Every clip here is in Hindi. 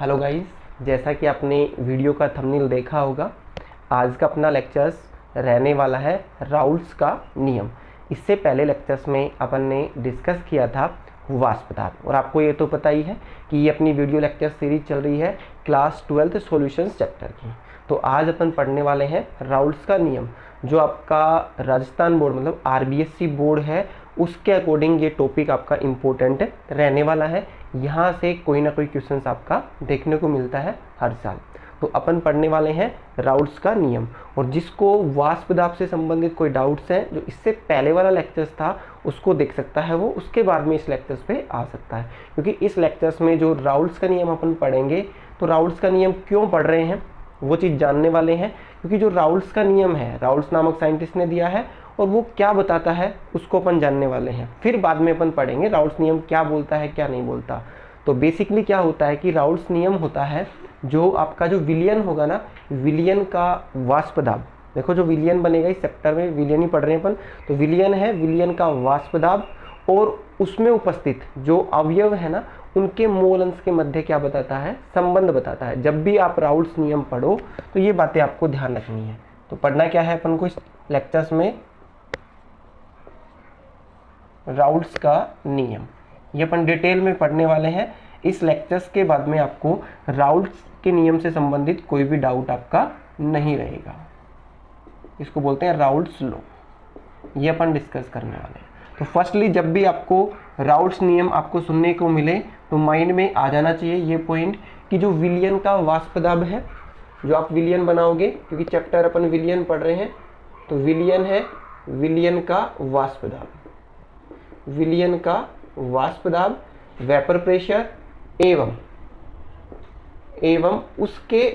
हेलो गाइस, जैसा कि आपने वीडियो का थंबनेल देखा होगा, आज का अपना लेक्चर्स रहने वाला है राउल्ट्स का नियम। इससे पहले लेक्चर्स में अपन ने डिस्कस किया था वाष्प दाब, और आपको ये तो पता ही है कि ये अपनी वीडियो लेक्चर सीरीज चल रही है क्लास 12th सॉल्यूशंस चैप्टर की। तो आज अपन पढ़ने वाले हैं राउल्ट्स का नियम, जो आपका राजस्थान बोर्ड मतलब RBSC बोर्ड है, उसके अकॉर्डिंग ये टॉपिक आपका इम्पोर्टेंट रहने वाला है। यहाँ से कोई ना कोई क्वेश्चंस आपका देखने को मिलता है हर साल। तो अपन पढ़ने वाले हैं राउल्ट्स का नियम, और जिसको वाष्प दाब से संबंधित कोई डाउट्स हैं जो इससे पहले वाला लेक्चर्स था उसको देख सकता है, वो उसके बाद में इस लेक्चर्स पे आ सकता है। क्योंकि इस लेक्चर्स में जो राउल्ट्स का नियम अपन पढ़ेंगे, तो राउल्ट्स का नियम क्यों पढ़ रहे हैं वो चीज़ जानने वाले हैं। क्योंकि जो राउल्ट्स का नियम है, राउल्ट्स नामक साइंटिस्ट ने दिया है, और वो क्या बताता है उसको अपन जानने वाले हैं। फिर बाद में अपन पढ़ेंगे राउल्ट्स नियम क्या बोलता है क्या नहीं बोलता। तो बेसिकली क्या होता है कि राउल्ट्स नियम होता है जो आपका जो विलियन होगा ना, विलियन का वाष्प दाब, देखो जो विलियन बनेगा इस सेक्टर में विलियन ही पढ़ रहे हैं अपन, तो विलियन है, विलियन का वाष्प दाब और उसमें उपस्थित जो अवयव है ना उनके मोल अंश के मध्य क्या बताता है, संबंध बताता है। जब भी आप राउल्ट्स नियम पढ़ो तो ये बातें आपको ध्यान रखनी है। तो पढ़ना क्या है अपन को इस लेक्चर्स में, राउल्ट्स का नियम, ये अपन डिटेल में पढ़ने वाले हैं। इस लेक्चर्स के बाद में आपको राउल्ट्स के नियम से संबंधित कोई भी डाउट आपका नहीं रहेगा। इसको बोलते हैं राउल्ट्स लॉ, ये अपन डिस्कस करने वाले हैं। तो फर्स्टली जब भी आपको राउल्ट्स नियम आपको सुनने को मिले तो माइंड में आ जाना चाहिए ये पॉइंट कि जो विलियन का वाष्प दाब है, जो आप विलियन बनाओगे, क्योंकि चैप्टर अपन विलियन पढ़ रहे हैं, तो विलियन है, विलियन का वाष्प दाब, विलियन का वाष्प दाब, वेपर प्रेशर एवं उसके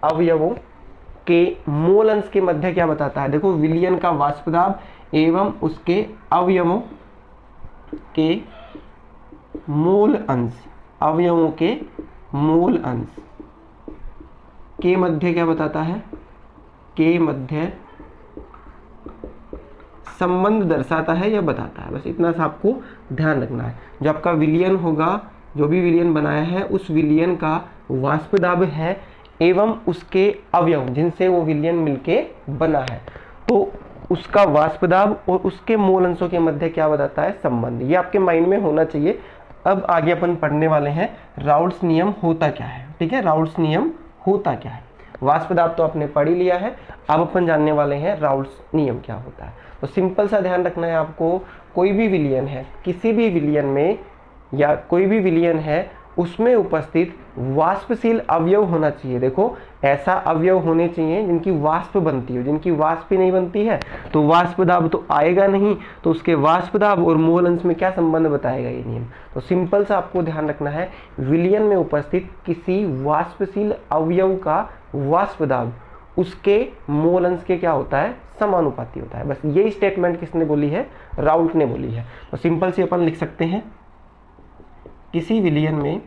अवयवों के मोल अंश के मध्य क्या बताता है। देखो विलियन का वाष्प दाब एवं उसके अवयवों के मोल अंश, अवयवों के मोल अंश के मध्य क्या बताता है, के मध्य संबंध दर्शाता है या बताता है। बस इतना सा आपको ध्यान रखना है। जो आपका विलियन होगा, जो भी विलियन बनाया है, उस विलियन का वाष्प दाब है एवं उसके अवयव जिनसे वो विलियन मिलके बना है, तो उसका वाष्प दाब और उसके मोल अंशों के मध्य क्या बताता है, संबंध। ये आपके माइंड में होना चाहिए। अब आगे अपन पढ़ने वाले हैं राउल्ट्स नियम होता क्या है। ठीक है, राउल्ट्स नियम होता क्या है। वाष्प दाब तो आपने पढ़ ही लिया है, अब अपन जानने वाले हैं राउल्ट्स नियम क्या होता है। तो सिंपल सा ध्यान रखना है आपको, कोई भी विलियन है, किसी भी विलियन में या कोई भी विलियन है, उसमें उपस्थित वाष्पशील अवयव होना चाहिए। देखो ऐसा अवयव होने चाहिए जिनकी वाष्प बनती हो, जिनकी वाष्प ही नहीं बनती है तो वाष्प दाब तो आएगा नहीं। तो उसके वाष्प दाब और मोल अंश में क्या संबंध बताएगा ये नियम। तो सिंपल सा आपको ध्यान रखना है, विलियन में उपस्थित किसी वाष्पशील अवयव का वाष्प दाब उसके मोल अंश के क्या होता है, समानुपाती होता है। बस ये स्टेटमेंट किसने बोली है, राउल्ट ने बोली है। तो सिंपल से अपन लिख सकते हैं, किसी विलियन में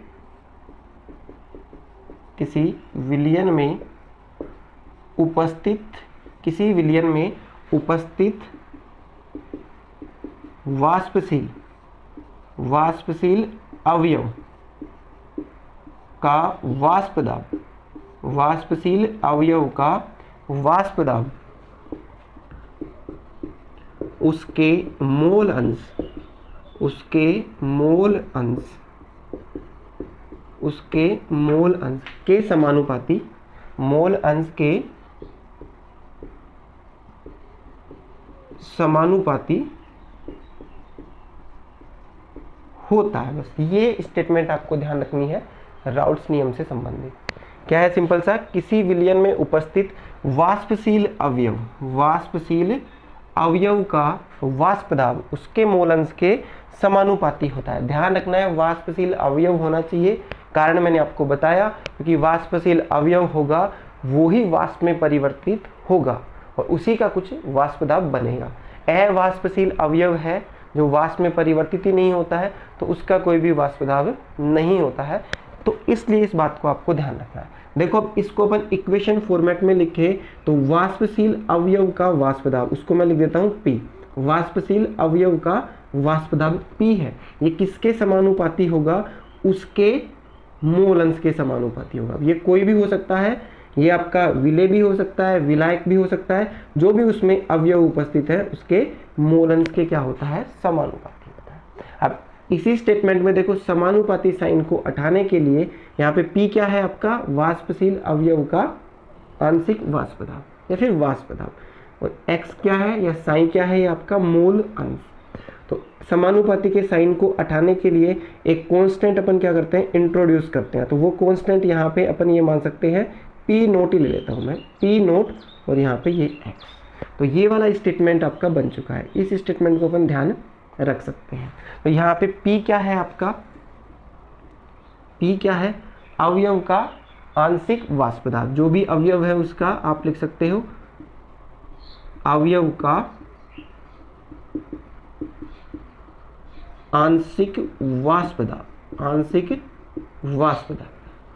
उपस्थित वाष्पशील अवयव का वाष्प दाब, वाष्पशील अवयव का वाष्प दाब उसके मोल अंश के समानुपाती, मोल अंश के समानुपाती होता है। बस ये स्टेटमेंट आपको ध्यान रखनी है राउल्ट्स नियम से संबंधित। क्या है, सिंपल सा, किसी विलियन में उपस्थित वाष्पशील अवयव का वाष्प दाब उसके मोल अंश के समानुपाती होता है। ध्यान रखना है वाष्पशील अवयव होना चाहिए, कारण मैंने आपको बताया, क्योंकि वाष्पशील अवयव होगा वो ही वाष्प में परिवर्तित होगा और उसी का कुछ वाष्प दाब बनेगा। अवाष्पशील अवयव है जो वाष्प में परिवर्तित ही नहीं होता है, तो उसका कोई भी वाष्प दाब नहीं होता है। तो इसलिए इस बात को आपको ध्यान रखना है। देखो अब इसको अपन इक्वेशन फॉर्मेट में लिखे तो वाष्पशील अवयव का वाष्प दाब, उसको मैं लिख देता हूँ P, वाष्पशील अवयव का वाष्प दाब P है। ये किसके समानुपाती होगा, उसके मोल अंश के समानुपाती होगा। ये कोई भी हो सकता है, ये आपका विलेय भी हो सकता है, विलायक भी हो सकता है, जो भी उसमें अवयव उपस्थित है उसके मोल अंश के क्या होता है, समानुपाती होता है। अब इसी स्टेटमेंट में देखो समानुपाती साइन को हटाने के लिए यहाँ पे P क्या है आपका, वाष्पशील अवयव का आंशिक वाष्प दाब या फिर वाष्प दाब, और X क्या है या साइन क्या है, ये आपका मोल अंश। तो समानुपाती के साइन को हटाने के लिए एक कांस्टेंट अपन क्या करते हैं, इंट्रोड्यूस करते हैं। तो वो कांस्टेंट यहाँ पे अपन ये मान सकते हैं P नोट ही ले लेता हूँ मैं, P नोट और यहाँ पे ये X। तो ये वाला स्टेटमेंट आपका बन चुका है, इस स्टेटमेंट को अपन ध्यान रख सकते हैं। तो यहाँ पे P क्या है आपका, P क्या है, अवयव का आंशिक वाष्प दाब। जो भी अवयव है उसका आप लिख सकते हो अवयव का आंशिक वाष्प दाब, आंशिक वाष्प दाब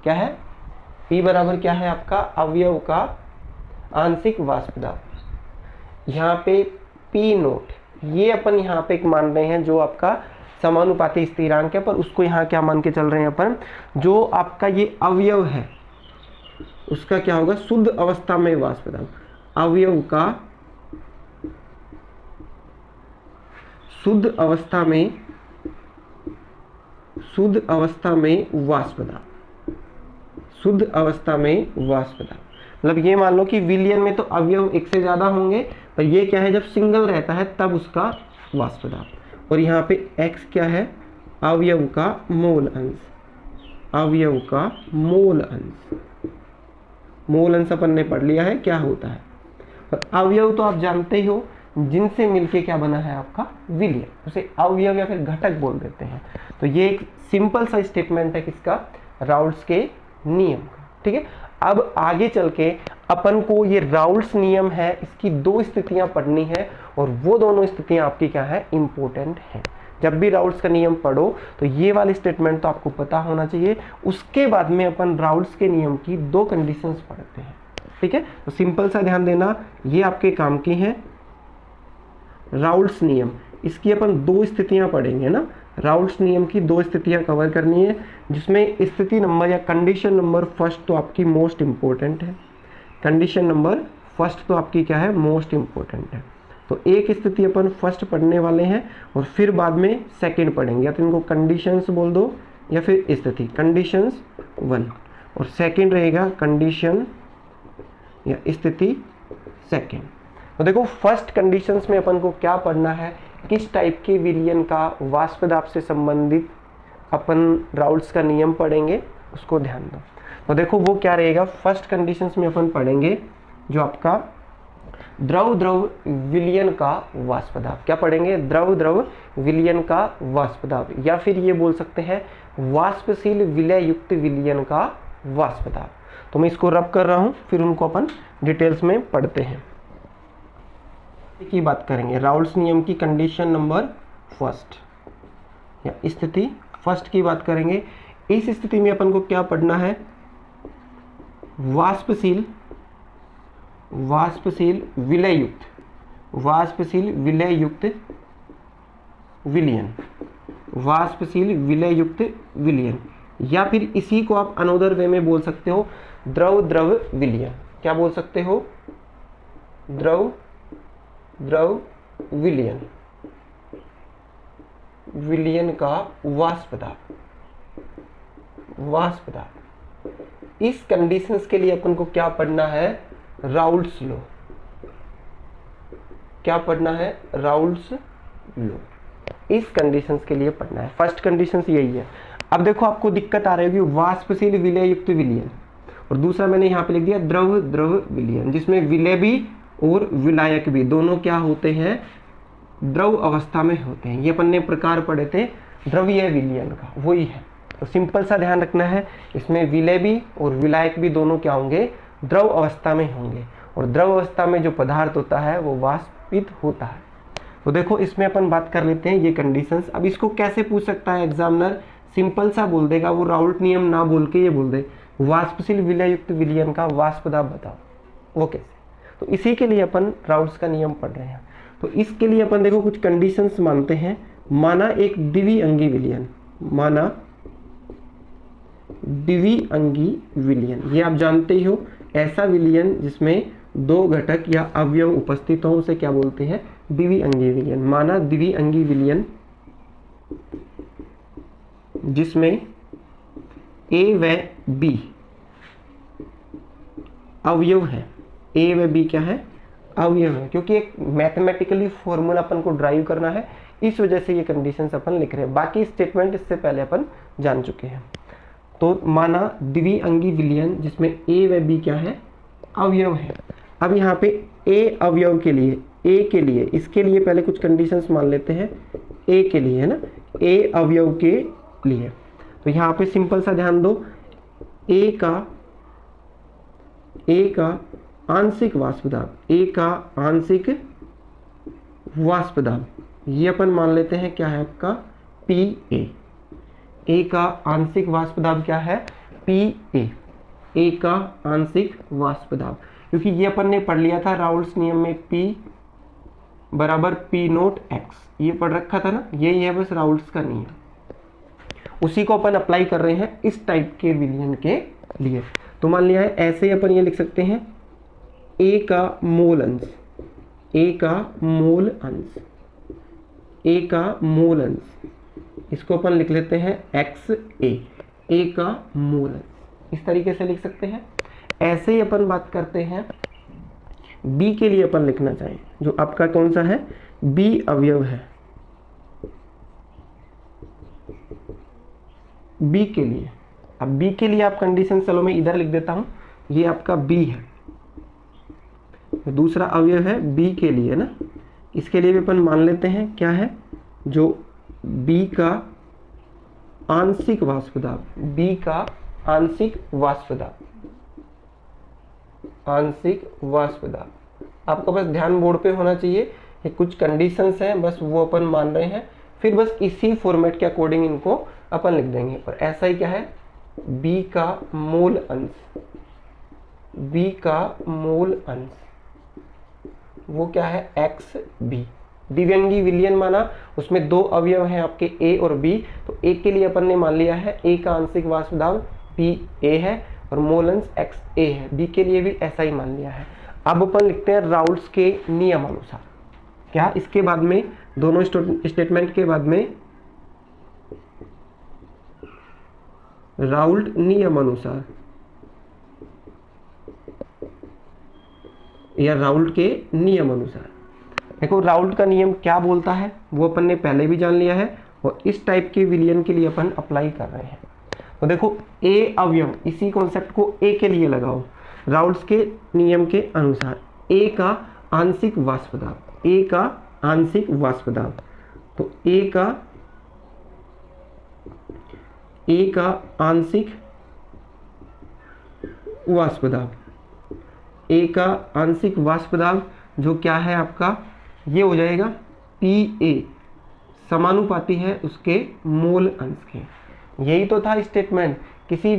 क्या है, P बराबर क्या है आपका, अवयव का आंशिक वाष्प दाब। यहाँ पे P नोट ये अपन यहाँ पे एक मान रहे हैं जो आपका समानुपाती स्थिरांक है, पर उसको यहाँ क्या मान के चल रहे हैं अपन, जो आपका ये अवयव है उसका क्या होगा, शुद्ध अवस्था में वाष्प दाब। अवयव का शुद्ध अवस्था में, शुद्ध अवस्था में वाष्प दाब, शुद्ध अवस्था में वाष्प दाब। मतलब ये मान लो कि विलयन में तो अवयव एक से ज्यादा होंगे, पर ये क्या है, जब सिंगल रहता है तब उसका वाष्प दाब। और यहाँ पे X क्या है, अवयव का मोल अंश, अवयव का मोल अंश। मोल अंश अपन ने पढ़ लिया है क्या होता है। और अवयव तो आप जानते ही हो, जिनसे मिलके क्या बना है आपका विलयन, उसे अवयव या फिर घटक बोल देते हैं। तो ये एक सिंपल सा स्टेटमेंट है किसका, राउल्ट्स के नियम का। ठीक है, अब आगे चल के अपन को ये राउल्ट्स नियम है, इसकी दो स्थितियां पढ़नी है, और वो दोनों स्थितियां आपकी क्या है, इंपॉर्टेंट है। जब भी राउल्ट्स का नियम पढ़ो तो ये वाली स्टेटमेंट तो आपको पता होना चाहिए। उसके बाद में अपन राउल्ट्स के नियम की दो कंडीशंस पढ़ते हैं। ठीक है, तो सिंपल सा ध्यान देना, ये आपके काम की है राउल्ट्स नियम। इसकी अपन दो स्थितियां पढ़ेंगे ना, राउल्ट्स नियम की दो स्थितियां कवर करनी है, जिसमें स्थिति नंबर या कंडीशन नंबर फर्स्ट तो आपकी मोस्ट इंपॉर्टेंट है। कंडीशन नंबर फर्स्ट तो आपकी क्या है, मोस्ट इंपॉर्टेंट है। तो एक स्थिति अपन फर्स्ट पढ़ने वाले हैं और फिर बाद में सेकंड पढ़ेंगे, या तो इनको कंडीशंस बोल दो या फिर स्थिति, कंडीशंस 1, और सेकंड रहेगा कंडीशन या स्थिति सेकंड। तो देखो फर्स्ट कंडीशंस में अपन को क्या पढ़ना है, किस टाइप के विलयन का वाष्प दाब से संबंधित अपन राउल्ट्स का नियम पढ़ेंगे, उसको ध्यान दो। तो देखो वो क्या रहेगा, फर्स्ट कंडीशंस में अपन पढ़ेंगे जो आपका द्रव द्रव विलयन का वाष्प दाब। क्या पढ़ेंगे, द्रव द्रव विलयन का वाष्प दाब, या फिर ये बोल सकते हैं वाष्पशील विलय युक्त विलयन का वाष्प दाब। तो मैं इसको रब कर रहा हूं, फिर उनको अपन डिटेल्स में पढ़ते हैं। की बात करेंगे राउल्ट्स नियम की कंडीशन नंबर फर्स्ट या स्थिति फर्स्ट की बात करेंगे। इस स्थिति में अपन को क्या पढ़ना है, वाष्पशील विलय युक्त, वाष्पशील विलय युक्त विलयन, वाष्पशील विलय युक्त विलयन, या फिर इसी को आप अनोदर वे में बोल सकते हो द्रव द्रव विलयन। क्या बोल सकते हो, द्रव द्रव विलयन, विलयन का वाष्प दाब, वाष्प दाब। इस कंडीशंस के लिए अपन को क्या पढ़ना है, राउल्ट्स लॉ। क्या पढ़ना है, राउल्ट्स लॉ। इस कंडीशंस के लिए पढ़ना है। फर्स्ट कंडीशंस यही है। अब देखो आपको दिक्कत आ रही होगी, वाष्पशील विलय युक्त विलयन, और दूसरा मैंने यहाँ पे लिख दिया द्रव द्रव विलयन, जिसमें विलय भी और विलायक भी दोनों क्या होते हैं, द्रव अवस्था में होते हैं। ये अपन ने प्रकार पढ़े थे द्रवीय विलयन का, वही है। तो सिंपल सा ध्यान रखना है, इसमें विलय भी और विलायक भी दोनों क्या होंगे, द्रव अवस्था में होंगे, और द्रव अवस्था में जो पदार्थ होता है वो वाष्पित होता है। तो देखो इसमें अपन बात कर लेते हैं ये कंडीशंस। अब इसको कैसे पूछ सकता है एग्जामिनर, सिंपल सा बोल देगा, वो राउल्ट नियम ना बोल के ये बोल दे वाष्पशील विलय युक्त विलयन का वाष्प दाब बताओ, वो कैसे। तो इसी के लिए अपन राउल्ट्स का नियम पढ़ रहे हैं। तो इसके लिए अपन देखो कुछ कंडीशंस मानते हैं, माना एक द्विअंगी विलयन, माना द्विअंगी विलयन, ये आप जानते ही हो, ऐसा विलयन जिसमें दो घटक या अवयव उपस्थित हो उसे क्या बोलते हैं, द्विअंगी विलयन। माना द्विअंगी विलयन जिसमें A व B अवयव है, A व B क्या है, अवयव है, क्योंकि एक मैथमेटिकली फॉर्मूला अपन को ड्राइव करना है, इस वजह से ये कंडीशंस अपन लिख रहे हैं। बाकी स्टेटमेंट इससे पहले अपन जान चुके हैं। तो माना द्विअंगी विलयन जिसमें A व B क्या है, अवयव है। अब यहाँ पे A अवयव के लिए, A के लिए, इसके लिए पहले कुछ कंडीशंस मान लेते हैं, A के लिए है ना, A अवयव के लिए। तो यहाँ पे सिंपल सा ध्यान दो, A का आंशिक वाष्प दाब, A का आंशिक वाष्प दाब, ये अपन मान लेते हैं क्या है आपका, PA। A का आंशिक वाष्प दाब क्या है, PA, A का आंशिक वाष्प दाब, क्योंकि ये अपन ने पढ़ लिया था राउल्स नियम में, P बराबर P नोट X, ये पढ़ रखा था ना, यही है बस राउल्स का नियम, उसी को अपन अप्लाई कर रहे हैं इस टाइप के विलयन के लिए। तो मान लिया है ऐसे ही अपन ये लिख सकते हैं, A का मोल अंश, A का मोल अंश, A का मोल अंश, इसको अपन लिख लेते हैं XA, A का मोल अंश, इस तरीके से लिख सकते हैं। ऐसे ही अपन बात करते हैं B के लिए, अपन लिखना चाहें जो आपका कौन सा है, B अवयव है, B के लिए। अब B के लिए आप कंडीशन, चलो मैं इधर लिख देता हूं, ये आपका B है, दूसरा अवयव है B के लिए ना, इसके लिए भी अपन मान लेते हैं क्या है, जो B का आंशिक वाष्प दाब, B का आंशिक वाष्प दाब, आंशिक वाष्प दाब, आपको बस ध्यान बोर्ड पे होना चाहिए, ये कुछ कंडीशंस हैं बस वो अपन मान रहे हैं, फिर बस इसी फॉर्मेट के अकॉर्डिंग इनको अपन लिख देंगे। और ऐसा ही क्या है, B का मोल अंश, B का मोल अंश वो क्या है, XB। द्विअंगी विलयन माना उसमें दो अवयव हैं आपके A और B, तो A के लिए अपन ने मान लिया है A का आंशिक वाष्प दाब PA है और मोल अंश XA है, B के लिए भी ऐसा ही मान लिया है। अब अपन लिखते हैं राउल्स के नियम अनुसार, क्या इसके बाद में, दोनों स्टेटमेंट के बाद में राउल्ट नियम अनुसार या राउल्ट के नियम अनुसार। देखो राउल्ट का नियम क्या बोलता है वो अपन ने पहले भी जान लिया है, और इस टाइप के विलयन के लिए अपन अप्लाई कर रहे हैं। तो देखो A अवयव, इसी कॉन्सेप्ट को A के लिए लगाओ, राउल्ट्स के नियम के अनुसार A का आंशिक वाष्प दाब, A का आंशिक वाष्प दाब, तो A का आंशिक वाष्प दाब, A का आंशिक वाष्प दाब जो क्या है आपका, ये हो जाएगा PA, समानुपाती है उसके मोल अंश के। यही तो था स्टेटमेंट, किसी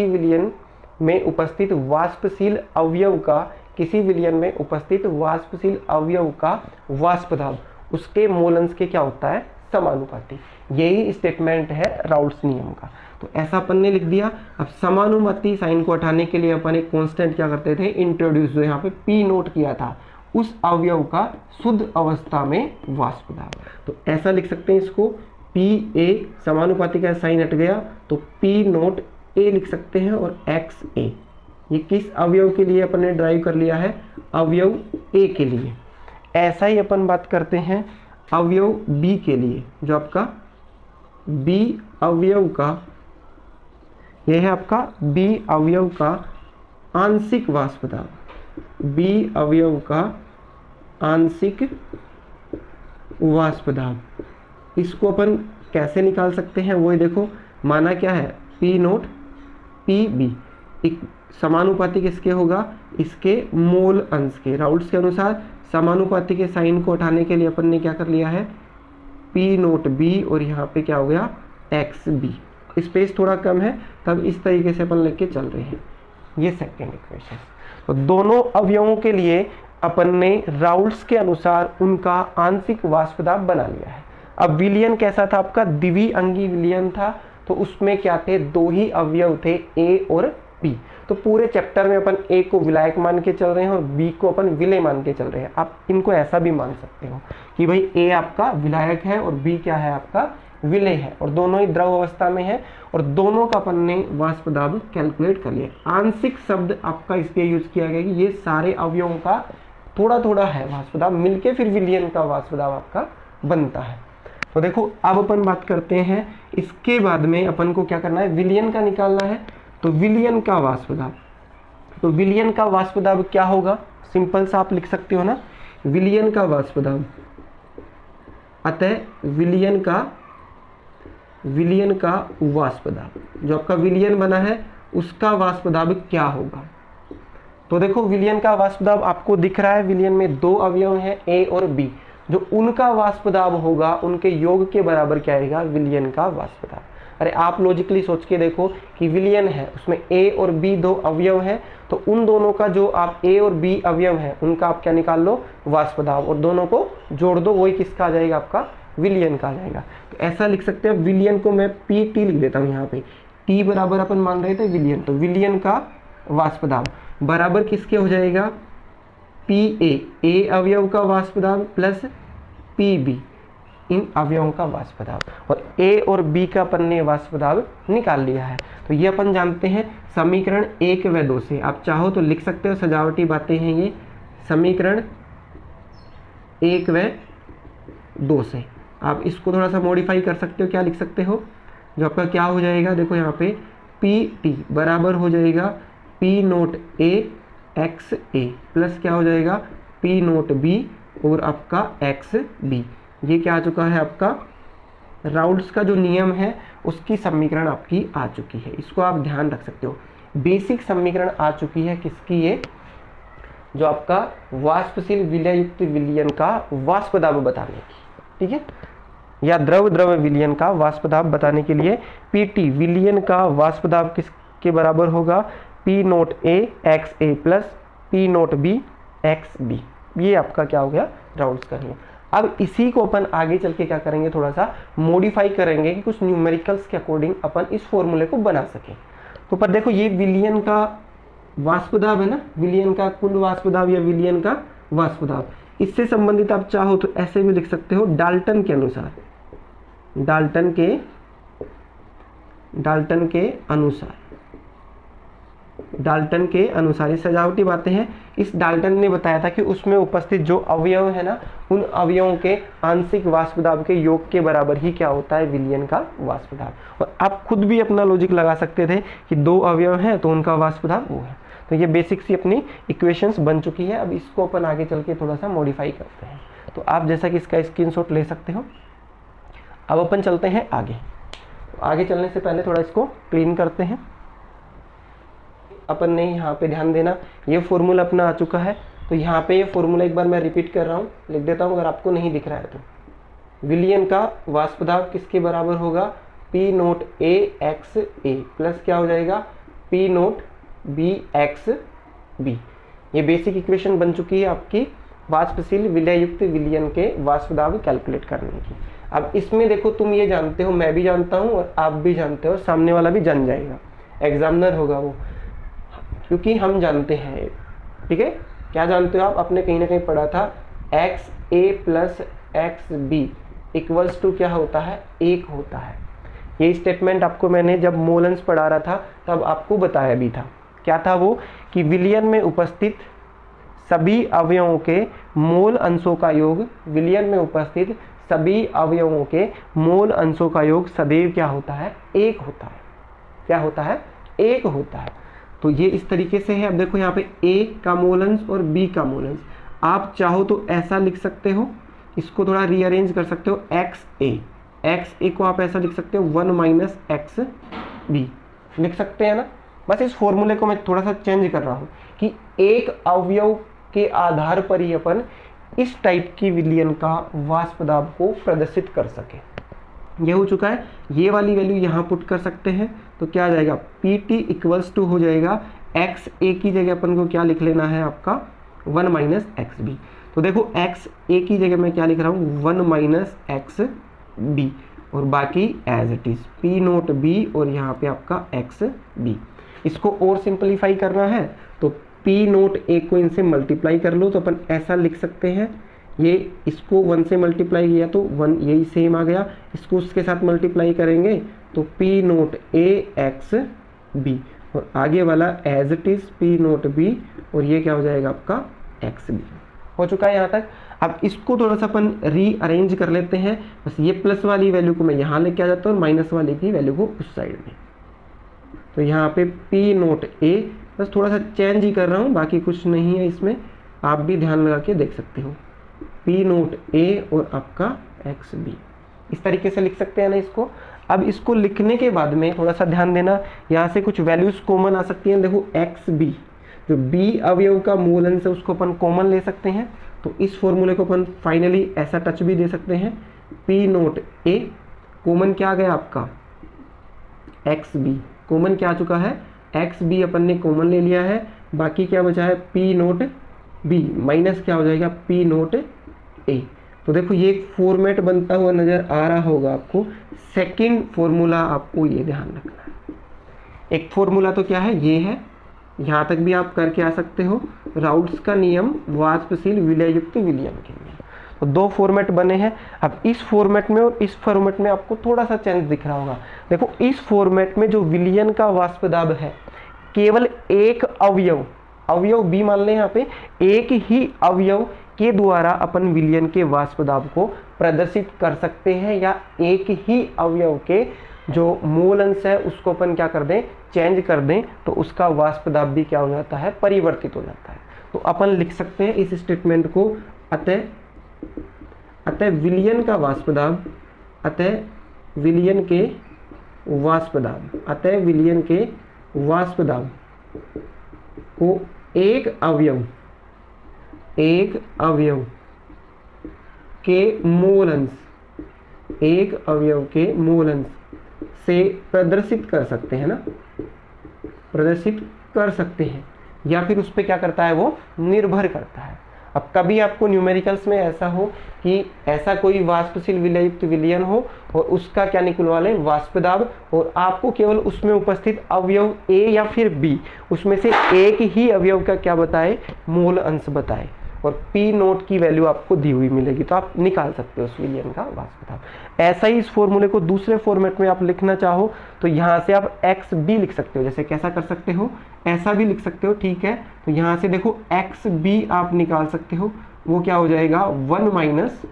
विलयन में उपस्थित वाष्पशील अवयव का, किसी विलयन में उपस्थित वाष्पशील अवयव का वाष्प दाब उसके मोल अंश के क्या होता है, समानुपाती। यही स्टेटमेंट है राउल्ट्स नियम का। तो ऐसा अपन ने लिख दिया। अब समानुपाती साइन को हटाने के लिए अपन एक कांस्टेंट क्या करते थे, इंट्रोड्यूस, जो यहाँ पे P नोट किया था, उस अवयव का शुद्ध अवस्था में वाष्प दाब। तो ऐसा लिख सकते हैं इसको, PA, समानुपाती का साइन हट गया तो P नोट A लिख सकते हैं, और XA ये किस अवयव के लिए अपन ने ड्राइव कर लिया है, अवयव A के लिए। ऐसा ही अपन बात करते हैं अवयव B के लिए, जो आपका B अवयव का, यह है आपका B अवयव का आंशिक वाष्प दाब, B अवयव का आंशिक वाष्प दाब। इसको अपन कैसे निकाल सकते हैं वो देखो, माना क्या है, P नोट PB, एक समानुपाती किसके होगा, इसके मोल अंश के। राउल्ट्स के अनुसार समानुपाती के साइन को हटाने के लिए अपन ने क्या कर लिया है, P नोट B, और यहाँ पे क्या हो गया, XB। स्पेस थोड़ा कम है तब इस तरीके से अपन लेके चल रहे हैं। ये सेकेंड इक्वेशन। तो दोनों अवयवों के लिए अपन ने राउल्ट्स के अनुसार उनका आंशिक वाष्प दाब बना लिया है। अब विलयन कैसा था आपका, द्विअंगी विलयन था, तो उसमें क्या थे, दो ही अवयव थे, ए और बी। तो पूरे चैप्टर में अपन ए को विलायक मान के चल रहे हैं और बी को अपन विलय मान के चल रहे हैं। आप इनको ऐसा भी मान सकते हो कि भाई ए आपका विलायक है और बी क्या है आपका विलय है, और दोनों ही द्रव अवस्था में है, और दोनों का अपन ने वाष्प दाब कैलकुलेट कर लिया। आंशिक शब्द आपका इसलिए यूज किया गया कि ये सारे अवयवों का थोड़ा थोड़ा है वाष्प दाब, मिलके फिर विलयन का वाष्प दाब आपका बनता है। तो देखो अब अपन बात करते हैं, इसके बाद में अपन को क्या करना है, विलयन का निकालना है। तो विलयन का वाष्प दाब, तो विलयन का वाष्प दाब क्या होगा, सिंपल सा आप लिख सकते हो ना, विलयन का वाष्प दाब, अतः विलयन का वाष्प दाब, जो आपका विलयन बना है उसका वाष्प दाब क्या होगा। तो देखो विलयन का वाष्प दाब आपको दिख रहा है, विलयन में दो अवयव हैं ए और बी, जो उनका वाष्प दाब होगा उनके योग के बराबर क्या आएगा, विलयन का वाष्प दाब। अरे आप लॉजिकली सोच के देखो कि विलयन है, उसमें ए और बी दो अवयव हैं, तो उन दोनों का जो आप ए और बी अवयव हैं उनका आप क्या निकाल लो, वाष्प दाब, और दोनों को जोड़ दो, वही किसका आ जाएगा, आपका विलयन का आ जाएगा। तो ऐसा लिख सकते हैं, विलयन को मैं पी टी लिख देता हूँ यहाँ पे, टी बराबर अपन मान रहे थे विलयन, तो विलयन का वाष्प दाब बराबर किसके हो जाएगा, पी ए अवयव का वाष्प दाब प्लस पी बी इन अवयवों का वाष्प दाब, और ए और बी का अपन ने वाष्प दाब निकाल लिया है। तो ये अपन जानते हैं समीकरण 1 व 2 से, आप चाहो तो लिख सकते हो, सजावटी बातें हैं ये, समीकरण 1 व 2 से आप इसको थोड़ा सा मॉडिफाई कर सकते हो। क्या लिख सकते हो, जो आपका क्या हो जाएगा, देखो यहाँ पे पी टी बराबर हो जाएगा P note A X A plus क्या हो जाएगा पी नोट बी और आपका एक्स बी। ये क्या आ चुका है, आपका राउल्स का जो नियम है उसकी समीकरण आपकी आ चुकी है। इसको आप ध्यान रख सकते हो, बेसिक समीकरण आ चुकी है किसकी, ये जो आपका वाष्पशील विलययुक्त विलयन का वाष्प दाब बताने की, ठीक है, या द्रव द्रव विलयन का वाष्प दाब बताने के लिए पीटी विलयन का वाष्प दाब किसके बराबर होगा, P note A X A plus P note B X B. ये आपका क्या हो गया, राउल्स का नियम। अब इसी को अपन आगे चल के क्या करेंगे, थोड़ा सा मॉडिफाई करेंगे कि कुछ न्यूमेरिकल्स के अकॉर्डिंग अपन इस फॉर्मूले को बना सकें। तो पर देखो ये विलयन का वाष्प दाब है ना, विलयन का कुल वाष्प दाब या विलयन का वाष्प दाब, इससे संबंधित आप चाहो तो ऐसे भी लिख सकते हो, डाल्टन के अनुसार, डाल्टन के अनुसार ये सजावटी बातें हैं। इस डाल्टन ने बताया था कि उसमें उपस्थित जो अवयव है ना, उन अवयवों के आंशिक वाष्प दाब के योग के बराबर ही क्या होता है, विलयन का वाष्प दाब। और आप खुद भी अपना लॉजिक लगा सकते थे कि दो अवयव हैं तो उनका वाष्प दाब वो है। तो ये बेसिक सी अपनी इक्वेशंस बन चुकी है। अब इसको अपन आगे चल के थोड़ा सा मॉडिफाई करते हैं। तो आप जैसा कि इसका स्क्रीनशॉट ले सकते हो। अब अपन चलते हैं आगे। तो आगे चलने से पहले थोड़ा इसको क्लीन करते हैं। अपन ने यहाँ पे ध्यान देना, ये फॉर्मूला अपना आ चुका है। तो यहाँ पे ये फॉर्मूला एक बार मैं रिपीट कर रहा हूँ, लिख देता हूँ अगर आपको नहीं दिख रहा है तो। विलयन का वाष्प दाब किसके बराबर होगा, P note A X A plus क्या हो जाएगा, P note B X B. ये बेसिक इक्वेशन बन चुकी है आपकी वाष्पशील विलययुक्त विलयन के वाष्प दाब कैलकुलेट करने की। अब इसमें देखो, तुम ये जानते हो, मैं भी जानता हूँ और आप भी जानते हो, सामने वाला भी जान जाएगा, एग्जामिनर होगा वो, क्योंकि हम जानते हैं। ठीक है, क्या जानते हो आप, आपने कहीं ना कहीं पढ़ा था X A plus X B equals to क्या होता है, 1 होता है। ये स्टेटमेंट आपको मैंने जब मोलन्स पढ़ा रहा था तब आपको बताया भी था। क्या था वो, कि विलयन में उपस्थित सभी अवयवों के मोल अंशों का योग, विलयन में उपस्थित सभी अवयवों के मोल अंशों का योग सदैव क्या होता है, 1 होता है। क्या होता है, 1 होता है। तो ये इस तरीके से है। अब देखो यहाँ पे A का मोल अंश और B का मोल अंश, आप चाहो तो ऐसा लिख सकते हो, इसको थोड़ा रीअरेंज कर सकते हो, एक्स ए को आप ऐसा लिख सकते हो 1 माइनस एक्स बी लिख सकते हैं ना। बस इस फॉर्मूले को मैं थोड़ा सा चेंज कर रहा हूँ कि एक अवयव के आधार पर ही अपन इस टाइप की विलयन का वाष्प दाब को प्रदर्शित कर सके। ये हो चुका है। ये वाली वैल्यू यहाँ पुट कर सकते हैं तो क्या आ जाएगा, पी टी इक्वल्स टू हो जाएगा एक्स ए की जगह अपन को क्या लिख लेना है आपका 1 माइनस एक्स बी। तो देखो एक्स ए की जगह मैं क्या लिख रहा हूँ 1 माइनस एक्स बी और बाकी as it is P note B और यहाँ पे आपका एक्स बी। इसको और सिंपलीफाई करना है तो पी नोट ए को इनसे मल्टीप्लाई कर लो तो अपन ऐसा लिख सकते हैं, ये इसको 1 से मल्टीप्लाई किया तो 1 यही सेम आ गया, इसको उसके साथ मल्टीप्लाई करेंगे तो P note A X B और आगे वाला as it is P note B और ये क्या हो जाएगा आपका एक्स बी। हो चुका है यहाँ तक। अब इसको थोड़ा सा अपन रीअरेंज कर लेते हैं, बस ये प्लस वाली वैल्यू को मैं यहाँ लेके आ जाता हूँ और माइनस वाले की वैल्यू को उस साइड में। तो यहाँ पे पी नोट ए, बस थोड़ा सा चेंज ही कर रहा हूँ, बाकी कुछ नहीं है इसमें, आप भी ध्यान लगा के देख सकते हो। पी नोट ए और आपका एक्स बी, इस तरीके से लिख सकते हैं ना इसको। अब इसको लिखने के बाद में थोड़ा सा ध्यान देना, यहाँ से कुछ वैल्यूज कॉमन आ सकती हैं। देखो एक्स बी, जो बी अवयव का मूल अंश है उसको अपन कॉमन ले सकते हैं, तो इस फॉर्मूले को अपन फाइनली ऐसा टच भी दे सकते हैं। पी नोट ए कॉमन क्या आ गया आपका एक्स बी, कॉमन क्या आ चुका है एक्स बी, अपन ने कॉमन ले लिया है, बाकी क्या बचा है पी नोट बी माइनस क्या हो जाएगा पी नोट ए। तो देखो ये एक फॉर्मेट बनता हुआ नजर आ रहा होगा आपको। सेकंड फॉर्मूला आपको ये ध्यान रखना है, एक फॉर्मूला तो क्या है ये है, यहाँ तक भी आप करके आ सकते हो, राउल्ट्स का नियम वाष्पशील विलययुक्त विलयन के लिए। तो दो फॉर्मेट बने हैं। अब इस फॉर्मेट में और इस फॉर्मेट में आपको थोड़ा सा चेंज दिख रहा होगा। देखो इस फॉर्मेट में जो विलयन का वाष्प दाब है केवल एक अवयव, अवयव बी मान लें यहाँ पे, एक ही अवयव के द्वारा अपन विलयन के वाष्प दाब को प्रदर्शित कर सकते हैं, या एक ही अवयव के जो मूल अंश है उसको अपन क्या कर दें चेंज कर दें तो उसका वाष्प दाब भी क्या हो जाता है परिवर्तित हो जाता है। तो अपन लिख सकते हैं इस स्टेटमेंट को, अतः विलयन का वाष्प दाब, अतः विलयन के वाष्प दाब, अतः विलयन के वाष्प दाब को एक अवयव के मूल अंश, एक अवयव के मूल अंश से प्रदर्शित कर सकते हैं ना, प्रदर्शित कर सकते हैं, या फिर उस पर क्या करता है वो निर्भर करता है। अब कभी आपको न्यूमेरिकल्स में ऐसा हो कि ऐसा कोई वाष्पशील विलययुक्त विलयन हो और उसका क्या निकलवा लें वाष्प दाब, और आपको केवल उसमें उपस्थित अवयव ए या फिर बी उसमें से एक ही अवयव का क्या बताए मूल अंश बताए, और पी नोट की वैल्यू आपको दी हुई मिलेगी, तो आप निकाल सकते हो उस विलयन का वाष्प दाब। ऐसा ही इस फॉर्मूले को दूसरे फॉर्मेट में आप लिखना चाहो तो यहाँ से आप एक्स बी लिख सकते हो। जैसे कैसा कर सकते हो, ऐसा भी लिख सकते हो, ठीक है। तो यहाँ से देखो एक्स बी आप निकाल सकते हो, वो क्या हो जाएगा 1 माइनस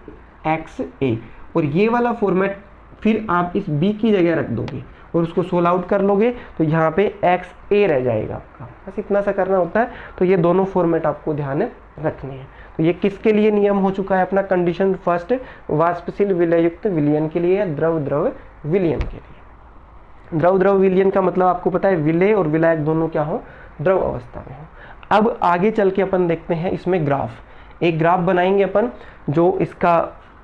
एक्स ए, और ये वाला फॉर्मेट फिर आप इस बी की जगह रख दोगे और उसको सोल्व आउट कर लोगे तो यहाँ पे एक्स ए रह जाएगा आपका। बस इतना सा करना होता है। तो ये दोनों फॉर्मेट आपको ध्यान रखने हैं। तो ये किसके लिए नियम हो चुका है अपना कंडीशन फर्स्ट, वाष्पशील विलययुक्त विलयन के लिए, द्रव द्रव विलयन के लिए। द्रव द्रव विलयन का मतलब आपको पता है विलय और विलायक दोनों क्या हो द्रव अवस्था में हो। अब आगे चल के अपन देखते हैं इसमें ग्राफ, एक ग्राफ बनाएंगे अपन जो इसका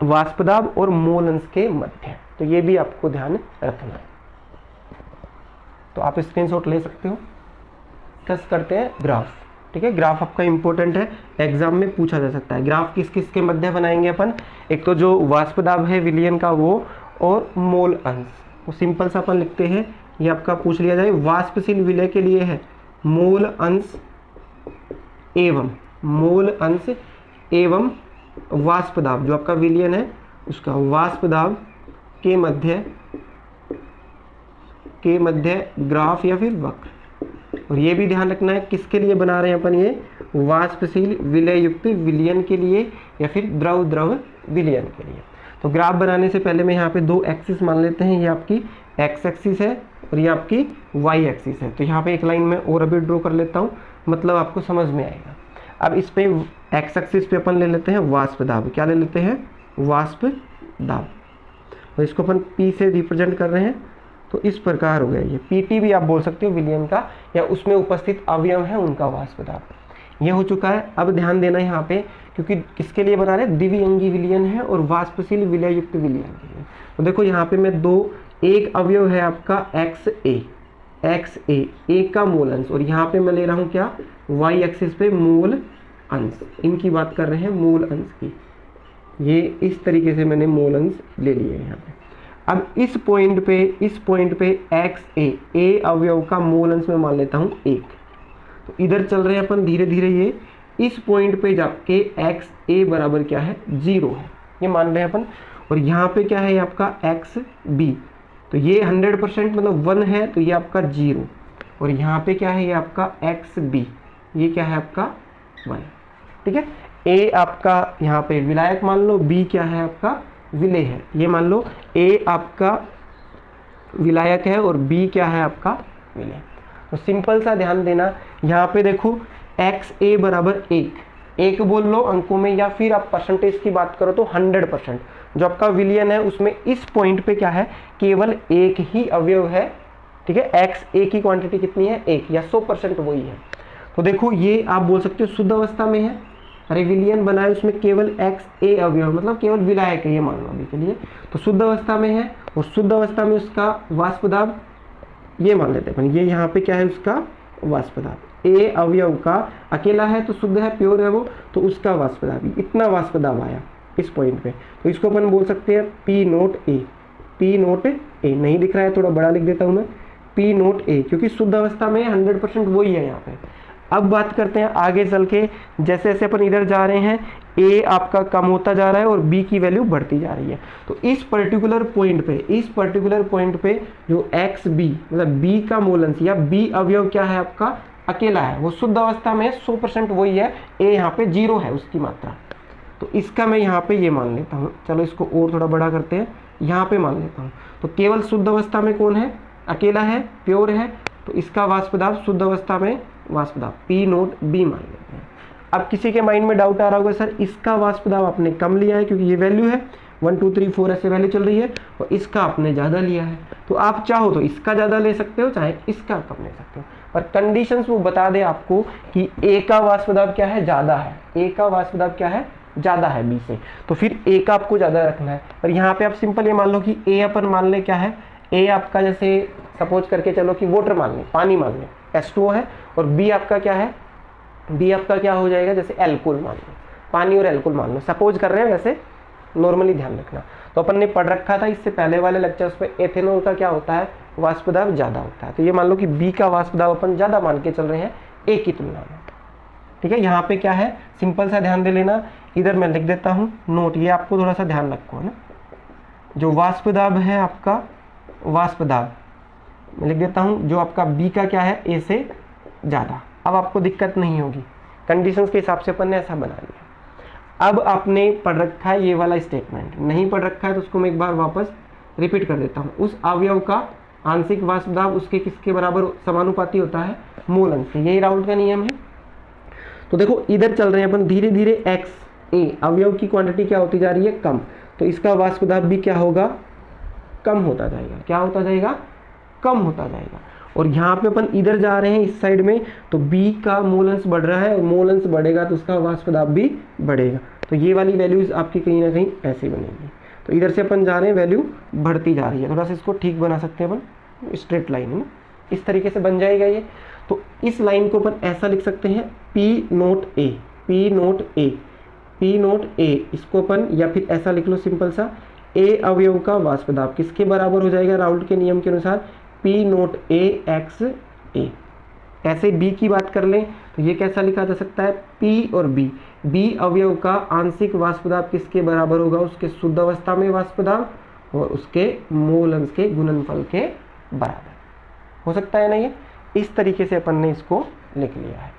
वाष्प दाब और मोल अंश के मध्य है। तो ये भी आपको ध्यान रखना है, तो आप स्क्रीनशॉट ले सकते हो। कस करते हैं ग्राफ, ठीक है। ग्राफ आपका इंपॉर्टेंट है, एग्जाम में पूछा जा सकता है। ग्राफ किस किस के मध्य बनाएंगे अपन, एक तो जो वाष्प दाब है विलयन का वो, और मोल अंश। तो सिंपल सा अपन लिखते हैं, ये आपका पूछ लिया जाए वाष्पशील विलय के लिए है मोल अंश एवं, मोल अंश एवं वाष्प दाब, जो आपका विलयन है उसका वाष्प दाब के मध्य ग्राफ या फिर वक्र। और ये भी ध्यान रखना है किसके लिए बना रहे हैं अपन, ये वाष्पशील विलययुक्त विलयन के लिए या फिर द्रव द्रव विलयन के लिए। तो ग्राफ बनाने से पहले मैं यहाँ पे दो एक्सिस मान लेते हैं, ये आपकी एक्स एक्सिस है और ये आपकी वाई एक्सिस है। तो यहाँ पे एक लाइन में और अभी ड्रॉ कर लेता हूँ, मतलब आपको समझ में आएगा। अब इस पे एक्स एक्सिस पे अपन ले लेते हैं वाष्प दाब, क्या ले लेते हैं वाष्प दाब, और इसको अपन पी से रिप्रेजेंट कर रहे हैं। तो इस प्रकार हो गया, ये पीटी भी आप बोल सकते हो विलयन का, या उसमें उपस्थित अवयव है उनका वाष्प दाब। ये हो चुका है। अब ध्यान देना यहाँ पे, क्योंकि किसके लिए बना रहे हैं द्विअंगी विलयन है और वाष्पशील विलययुक्त विलयन के लिए। तो देखो यहाँ पे मैं एक अवयव है आपका एक्स ए का मूल अंश, और यहाँ पे मैं ले रहा हूँ क्या वाई एक्सिस पे मूल अंश, इनकी बात कर रहे हैं मूल अंश की। ये इस तरीके से मैंने मोल अंश ले लिए यहाँ पे। अब इस पॉइंट पे ए अवयव का मोल अंश मैं मान लेता हूँ 1। तो इधर चल रहे हैं अपन धीरे धीरे, ये इस पॉइंट पे जाके XA बराबर क्या है 0 है, ये मान रहे हैं अपन। और यहाँ पे क्या है, ये आपका XB, तो ये 100% मतलब 1 है, तो ये आपका 0। और यहाँ पे क्या है, ये आपका XB, ये क्या है आपका 1। ठीक है, A आपका यहाँ पे विलायक मान लो, B क्या है आपका विलेय है। ये मान लो A आपका विलायक है और B क्या है आपका विलेय। तो सिंपल सा ध्यान देना, यहाँ पे देखो XA बराबर 1 बोल लो अंकों में, या फिर आप परसेंटेज की बात करो तो 100%। जो आपका विलियन है उसमें इस पॉइंट पे क्या है, केवल एक ही अवयव है। ठीक है, XA की क्वांटिटी कितनी है 1, या 100% वही है। तो देखो ये आप बोल सकते हो शुद्ध अवस्था में है, अरे विलियन बनाए उसमें केवल XA अवयव मतलब केवल विलायक है, ये मान लो अभी के लिए। तो शुद्ध अवस्था में है, और शुद्ध अवस्था में उसका वाष्प दाब ये मान लेते हैं, ये यहाँ पे क्या है उसका वाष्प दाब। A अवयव का अकेला है तो शुद्ध है, प्योर है वो, तो उसका वाष्प दाब इतना वाष्प दाब आया इस पॉइंट पे। तो इसको अपन बोल सकते हैं P नोट A नहीं दिख रहा है, थोड़ा बड़ा लिख देता हूँ मैं, P नोट A, क्योंकि शुद्ध अवस्था में 100% वही है यहाँ पे। अब बात करते हैं आगे चल के, जैसे जैसे अपन इधर जा रहे हैं A आपका कम होता जा रहा है और B की वैल्यू बढ़ती जा रही है। तो इस पर्टिकुलर पॉइंट पे जो XB मतलब B का मोल अंश या B अवयव क्या है आपका अकेला है, वो शुद्ध अवस्था में 100% वही है, A यहाँ पे 0 है उसकी मात्रा। तो इसका मैं यहाँ पे ये मान लेता हूँ, चलो इसको और थोड़ा बड़ा करते हैं, यहाँ पे मान लेता हूँ। तो केवल शुद्ध अवस्था में कौन है, अकेला है, प्योर है, तो इसका वाष्प दाब शुद्ध अवस्था में वाष्प दाब P नोट B मान लेते हैं। अब किसी के माइंड में डाउट आ रहा होगा, सर इसका वाष्प दाब आपने कम लिया है क्योंकि ये वैल्यू है 1 2 3 4 ऐसे वैल्यू चल रही है, और इसका आपने ज़्यादा लिया है। तो आप चाहो तो इसका ज़्यादा ले सकते हो, चाहे इसका कम ले सकते हो, पर कंडीशंस वो बता दे आपको कि A का वाष्प दाब क्या है, ज़्यादा है, A का वाष्प दाब क्या है ज़्यादा है B से, तो फिर A का आपको ज़्यादा रखना है। पर यहाँ पे आप सिंपल ये मान लो कि A अपन मान ले क्या है, A आपका जैसे सपोज करके चलो कि वाटर मान लें, पानी मान लें, H2O है, और B आपका क्या है, B आपका क्या हो जाएगा, जैसे एल्कोहल मान लो, पानी और एल्कोहल मान लो, सपोज कर रहे हैं, वैसे नॉर्मली ध्यान रखना। तो अपन ने पढ़ रखा था इससे पहले वाले लेक्चर्स पे, एथेनॉल का क्या होता है, वाष्प दाब ज़्यादा होता है। तो ये मान लो कि B का वाष्प दाब अपन ज़्यादा मान के चल रहे हैं A की तुलना में। ठीक है, यहाँ पे क्या है, सिंपल सा ध्यान दे लेना, इधर मैं लिख देता हूँ नोट, ये आपको थोड़ा सा ध्यान रखो है ना। जो वाष्प दाब है आपका, वाष्प दाब मैं लिख देता हूँ, जो आपका B का क्या है A से ज़्यादा। अब आपको दिक्कत नहीं होगी, कंडीशंस के हिसाब से अपन ने ऐसा बना लिया। अब आपने पढ़ रखा है ये वाला स्टेटमेंट, नहीं पढ़ रखा है तो उसको मैं एक बार वापस रिपीट कर देता हूँ। उस अवयव का आंशिक वाष्प दाब उसके किसके बराबर समानुपाती होता है, मोल अंश से, यही राउल्ट का नियम है। तो देखो इधर चल रहे हैं अपन धीरे धीरे, XA अवयव की क्वांटिटी क्या होती जा रही है, कम, तो इसका वाष्प दाब भी क्या होगा, कम होता जाएगा। क्या होता जाएगा, कम होता जाएगा। और यहाँ पे अपन इधर जा रहे हैं इस साइड में, तो B का मोल अंश बढ़ रहा है, और मोल अंश बढ़ेगा तो उसका वाष्प दाब भी बढ़ेगा। तो ये वाली वैल्यूज आपकी कहीं ना कहीं ऐसे बनेगी। तो इधर से अपन जा रहे हैं, वैल्यू बढ़ती जा रही है, थोड़ा सा इसको ठीक बना सकते हैं अपन, स्ट्रेट लाइन है ना, इस तरीके से बन जाएगा ये। तो इस लाइन को अपन ऐसा लिख सकते हैं P नोट A, इसको अपन या फिर ऐसा लिख लो सिंपल सा, A अवयव का वाष्प दाब किसके बराबर हो जाएगा, राउल्ट के नियम के अनुसार P नोट A XA। ऐसे B की बात कर लें तो ये कैसा लिखा जा सकता है, P और B अवयव का आंशिक वाष्प दाब किसके बराबर होगा, उसके शुद्ध अवस्था में वाष्प दाब और उसके मोल अंश के गुणनफल के बराबर हो सकता है ना। ये इस तरीके से अपन ने इसको लिख लिया है।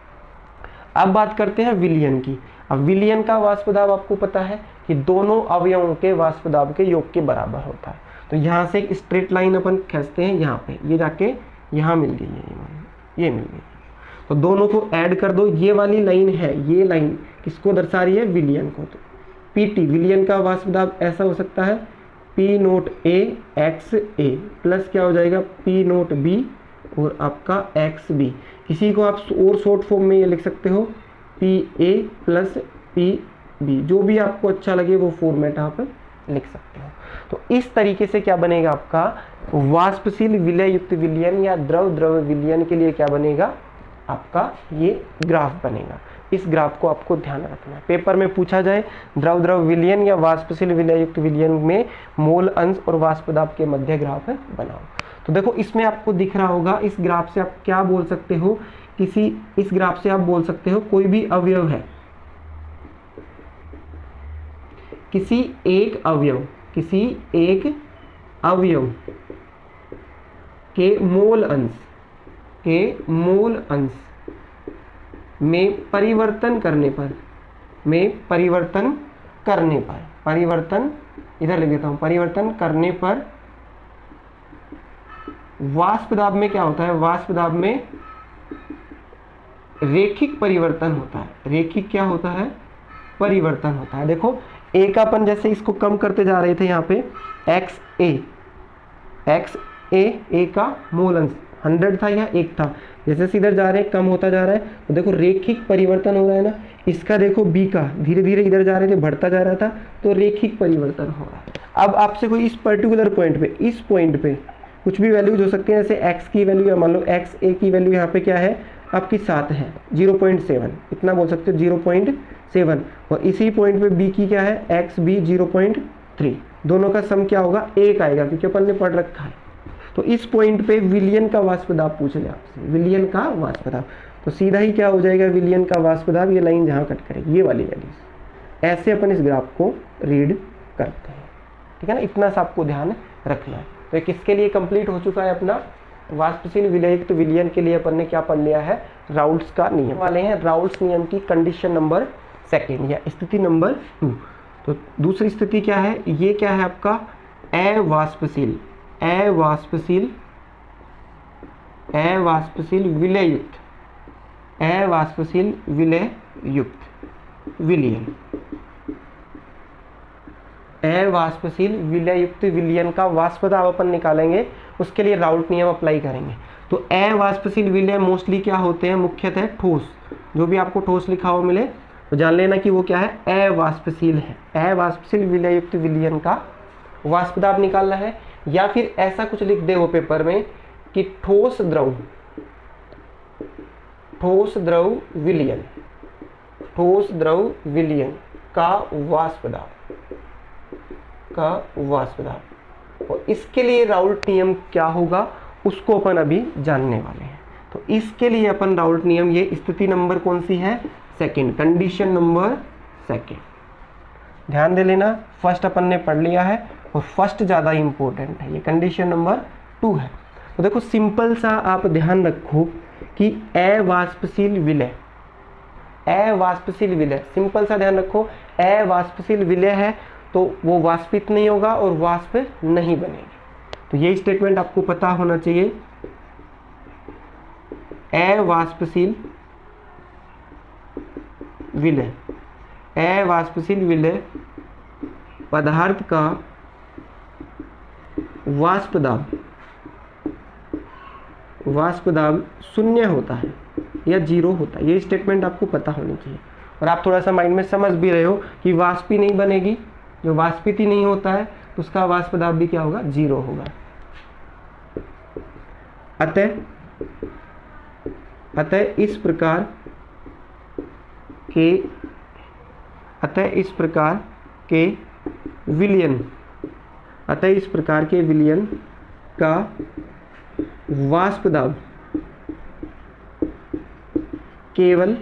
अब बात करते हैं विलियन की। अब विलियन का वाष्प दाब आपको पता है कि दोनों अवयवों के वाष्प दाब के योग के बराबर होता है। तो यहाँ से एक स्ट्रेट लाइन अपन खींचते हैं, यहाँ पे ये जाके यहाँ मिल गई है, ये मिल गई। तो दोनों को ऐड कर दो, ये वाली लाइन है, ये लाइन किसको दर्शा रही है, विलियन को। तो PT विलियन का वाष्प दाब ऐसा हो सकता है P note A XA plus क्या हो जाएगा P नोट B और आपका XB। किसी को आप और शॉर्ट फॉर्म में ये लिख सकते हो PA प्लस PB, जो भी आपको अच्छा लगे वो फॉर्मेट आप लिख सकते हो। तो इस तरीके से क्या बनेगा आपका वाष्पशील विलय युक्त विलयन या द्रव द्रव विलयन के लिए क्या बनेगा आपका ये ग्राफ बनेगा। इस ग्राफ को आपको ध्यान रखना है। पेपर में पूछा जाए द्रव द्रव विलयन या वाष्पशील विलययुक्त विलयन में मोल अंश और वाष्प दाब के मध्य ग्राफ बनाओ। तो देखो इसमें आपको दिख रहा होगा, इस ग्राफ से आप क्या बोल सकते हो, इस ग्राफ से आप बोल सकते हो कोई भी अवयव है, किसी एक अवयव के मोल अंश में परिवर्तन करने पर इधर लिख देता हूं, परिवर्तन करने पर वाष्प दाब में क्या होता है, वाष्प दाब में रेखिक परिवर्तन होता है। रेखिक क्या होता है, परिवर्तन होता है। देखो ए का अपन जैसे इसको कम करते जा रहे थे, यहाँ पे एक्स ए का मोल अंश 100 था या 1 था, जैसे इधर जा रहे हैं कम होता जा रहा है, तो देखो रेखिक परिवर्तन हो रहा है ना। इसका देखो बी का धीरे धीरे इधर जा रहे थे, बढ़ता जा रहा था, तो रेखिक परिवर्तन हो रहा है। अब आपसे कोई इस पर्टिकुलर पॉइंट पे, इस पॉइंट पे कुछ भी वैल्यूज हो सकती है, जैसे एक्स की वैल्यू या मान लो एक्स ए की वैल्यू यहाँ पे क्या है आपकी 7 है, 0.7 इतना बोल सकते हो, 0.7, और इसी पॉइंट पे बी की क्या है, एक्स बी 0.3, दोनों का सम क्या होगा 1 आएगा, क्योंकि अपन ने पढ़ रखा है। तो इस पॉइंट पे विलयन का वाष्प दाब पूछ ले आपसे, विलयन का वाष्प दाब, तो सीधा ही क्या हो जाएगा विलयन का वाष्प दाब, ये लाइन जहाँ कट करेगी ये वाली वैल्यूज। ऐसे अपन इस ग्राफ को रीड करते हैं, ठीक है ना, इतना सा आपको ध्यान रखना है। तो किसके लिए कंप्लीट हो चुका है अपना वाष्पशील विलययुक्त विलयन के लिए अपन ने क्या पढ़ लिया है, राउल्ट्स का नियम वाले हैं। राउल्ट्स नियम की कंडीशन नंबर 2 या स्थिति नंबर 2। तो दूसरी स्थिति क्या है, ये क्या है आपका अवाष्पशील विलययुक्त विलयन, अवाष्पशील विलययुक्त विलयन का वाष्प दाब अपन निकालेंगे, उसके लिए राउल्ट नियम अप्लाई करेंगे। तो अवाष्पशील विलय मोस्टली क्या होते हैं, मुख्यतः ठोस, जो भी आपको ठोस लिखा हो मिले तो जान लेना कि वो क्या है, अवाष्पशील है। अवाष्पशील विलययुक्त विलयन का वाष्प दाब निकालना है, या फिर ऐसा कुछ लिख दे वो पेपर में कि ठोस द्रव विलयन का वाष्प दाब, और इसके लिए राउल्ट नियम क्या होगा उसको अपन अभी जानने वाले हैं। तो इसके लिए अपन राउल्ट नियम, ये स्थिति नंबर कौन सी है, 2, कंडीशन नंबर 2, ध्यान दे लेना। फर्स्ट अपन ने पढ़ लिया है और फर्स्ट ज़्यादा इंपॉर्टेंट है, ये कंडीशन नंबर 2 है। तो देखो सिंपल सा आप ध्यान रखो कि अवाष्पशील विलय सिंपल सा ध्यान रखो, अवाष्पशील विलय है तो वो वाष्पित नहीं होगा और वाष्प नहीं बनेगी। तो ये स्टेटमेंट आपको पता होना चाहिए। अवाष्पशील विलय पदार्थ का वाष्प दाब 0 होता है या 0 होता है, ये स्टेटमेंट आपको पता होनी चाहिए। और आप थोड़ा सा माइंड में समझ भी रहे हो कि वाष्प ही नहीं बनेगी, जो वाष्पित ही नहीं होता है उसका वाष्प दाब भी क्या होगा, 0 होगा। अतः इस प्रकार के विलयन का वाष्प दाब केवल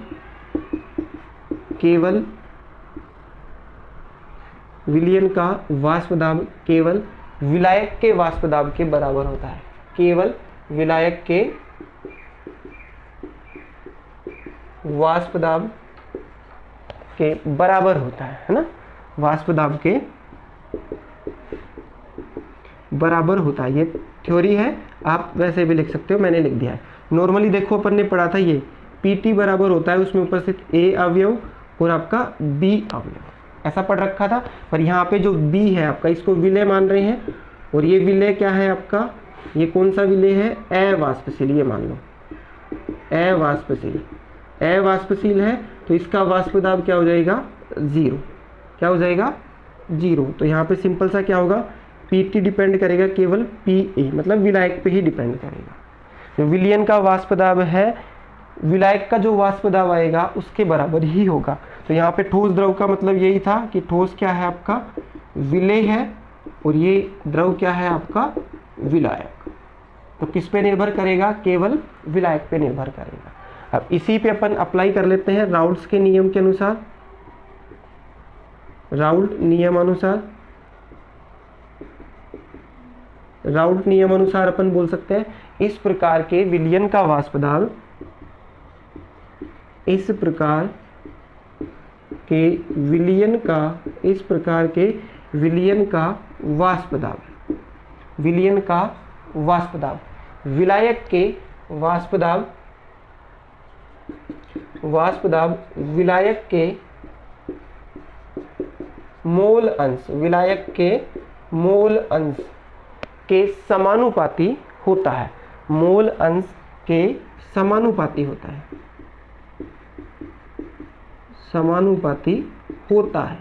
विलयन का वाष्प दाब केवल विलायक के वाष्प दाब के बराबर होता है, केवल विलायक के वाष्प दाब के बराबर होता है ना, वाष्प दाब के बराबर होता है। ये थ्योरी है, आप वैसे भी लिख सकते हो, मैंने लिख दिया है। नॉर्मली देखो अपन ने पढ़ा था ये PT बराबर होता है उसमें उपस्थित A अवयव और आपका B अवयव, ऐसा पढ़ रखा था। पर यहाँ पे जो B है आपका, इसको विलय मान रहे हैं, और ये विलय क्या है आपका, ये कौन सा विलय है, अवाष्पशील, ये मान लो अवाष्पशील है, तो इसका वाष्प दाब क्या हो जाएगा, 0, क्या हो जाएगा 0। तो यहाँ पे सिंपल सा क्या होगा, PT डिपेंड करेगा केवल PA, मतलब विलायक पे ही डिपेंड करेगा। जो विलयन का वाष्प दाब है विलायक का जो वाष्प दाब आएगा उसके बराबर ही होगा। तो यहाँ पे ठोस द्रव का मतलब यही था कि ठोस क्या है आपका, विलेय है, और ये द्रव क्या है आपका, विलायक। तो किस पे निर्भर करेगा, केवल विलायक पे निर्भर करेगा। अब इसी पे अपन अप्लाई कर लेते हैं राउल्ट्स के नियम के अनुसार। राउल्ट नियम अनुसार अपन बोल सकते हैं इस प्रकार के विलयन का वाष्प दाब, इस प्रकार के विलयन का वाष्प दाब, विलायक के वाष्प दाब विलायक के मोल अंश के समानुपाती होता है। मोल अंश के समानुपाती होता है,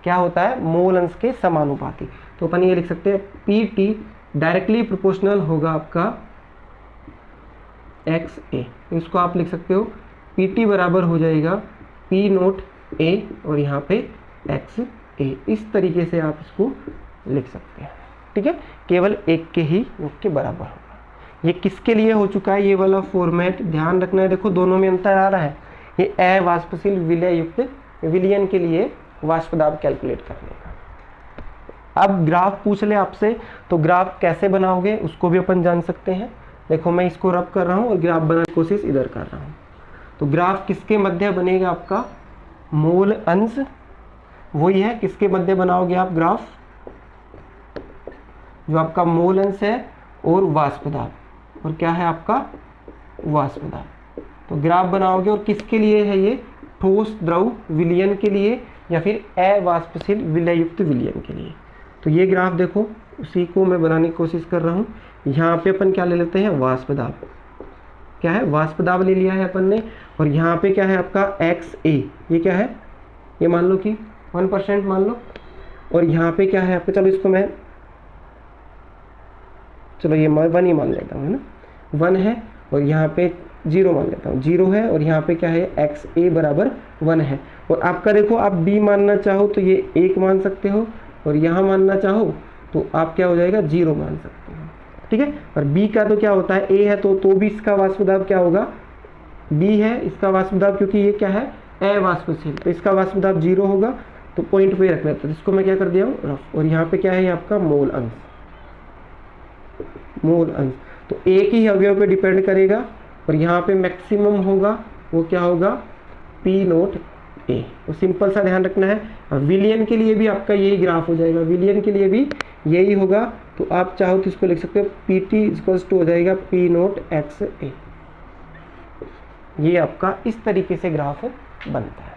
क्या होता है, मोल अंश के समानुपाती। तो अपन ये लिख सकते हैं Pt डायरेक्टली प्रोपोर्शनल होगा आपका XA। इसको आप लिख सकते हो Pt बराबर हो जाएगा P नोट A और यहाँ पे XA। इस तरीके से आप इसको लिख सकते हैं, ठीक है। केवल एक के ही योग के बराबर होगा। ये किसके लिए हो चुका है, ये वाला फॉर्मेट ध्यान रखना है। देखो दोनों में अंतर आ रहा है। ये अवाष्पशील विलय युक्त विलयन के लिए वाष्प दाब कैलकुलेट करने का। अब ग्राफ पूछ ले आपसे, तो ग्राफ कैसे बनाओगे उसको भी अपन जान सकते हैं। देखो मैं इसको रब कर रहा हूँ और ग्राफ बनाने की कोशिश इधर कर रहा हूँ। तो ग्राफ किसके मध्य बनेगा आपका, मोल अंश वही है। किसके मध्य बनाओगे आप ग्राफ, जो आपका मोल अंश है और वाष्प दाब, और क्या है आपका वाष्प दाब। तो ग्राफ बनाओगे और किसके लिए है ये, ठोस द्रव विलयन के लिए या फिर अवाष्पशील विलय युक्त विलयन के लिए। तो ये ग्राफ देखो, उसी को मैं बनाने की कोशिश कर रहा हूँ। यहाँ पे अपन क्या ले लेते हैं, वाष्प दाब, क्या है वाष्प दाब ले लिया है अपन ने। और यहाँ पे क्या है आपका XA, ये क्या है, ये मान लो कि 1% मान लो। और यहाँ पे क्या है आपका, चलो इसको मैं, चलो ये 1 ही मान लेता हूँ, है ना, 1 है। और यहाँ पे 0 मान लेता हूँ, 0 है। और यहाँ पे क्या है XA बराबर 1 है। और आपका देखो, आप B मानना चाहो तो ये 1 मान सकते हो, और यहाँ मानना चाहो तो आप क्या हो जाएगा 0 मान सकते हो, ठीक है। और B का तो क्या होता है, A है तो भी इसका वाष्प दाब क्या होगा, B है इसका वाष्प दाब, क्योंकि ये क्या है अवाष्पशील, तो इसका वाष्प दाब 0 होगा। तो पॉइंट पे रख लेते हैं, इसको मैं क्या कर दिया हूँ रफ। और यहाँ पे क्या है आपका मोल अंश, तो एक ही अवयव पे डिपेंड करेगा। और यहाँ पे मैक्सिमम होगा, वो क्या होगा P नोट A। तो सिंपल सा ध्यान रखना है। विलयन के लिए भी आपका यही ग्राफ हो जाएगा, विलयन के लिए भी यही होगा। तो आप चाहो तो इसको लिख सकते हो PT इक्वल्स टू हो जाएगा P नोट XA। ये आपका इस तरीके से ग्राफ बनता है।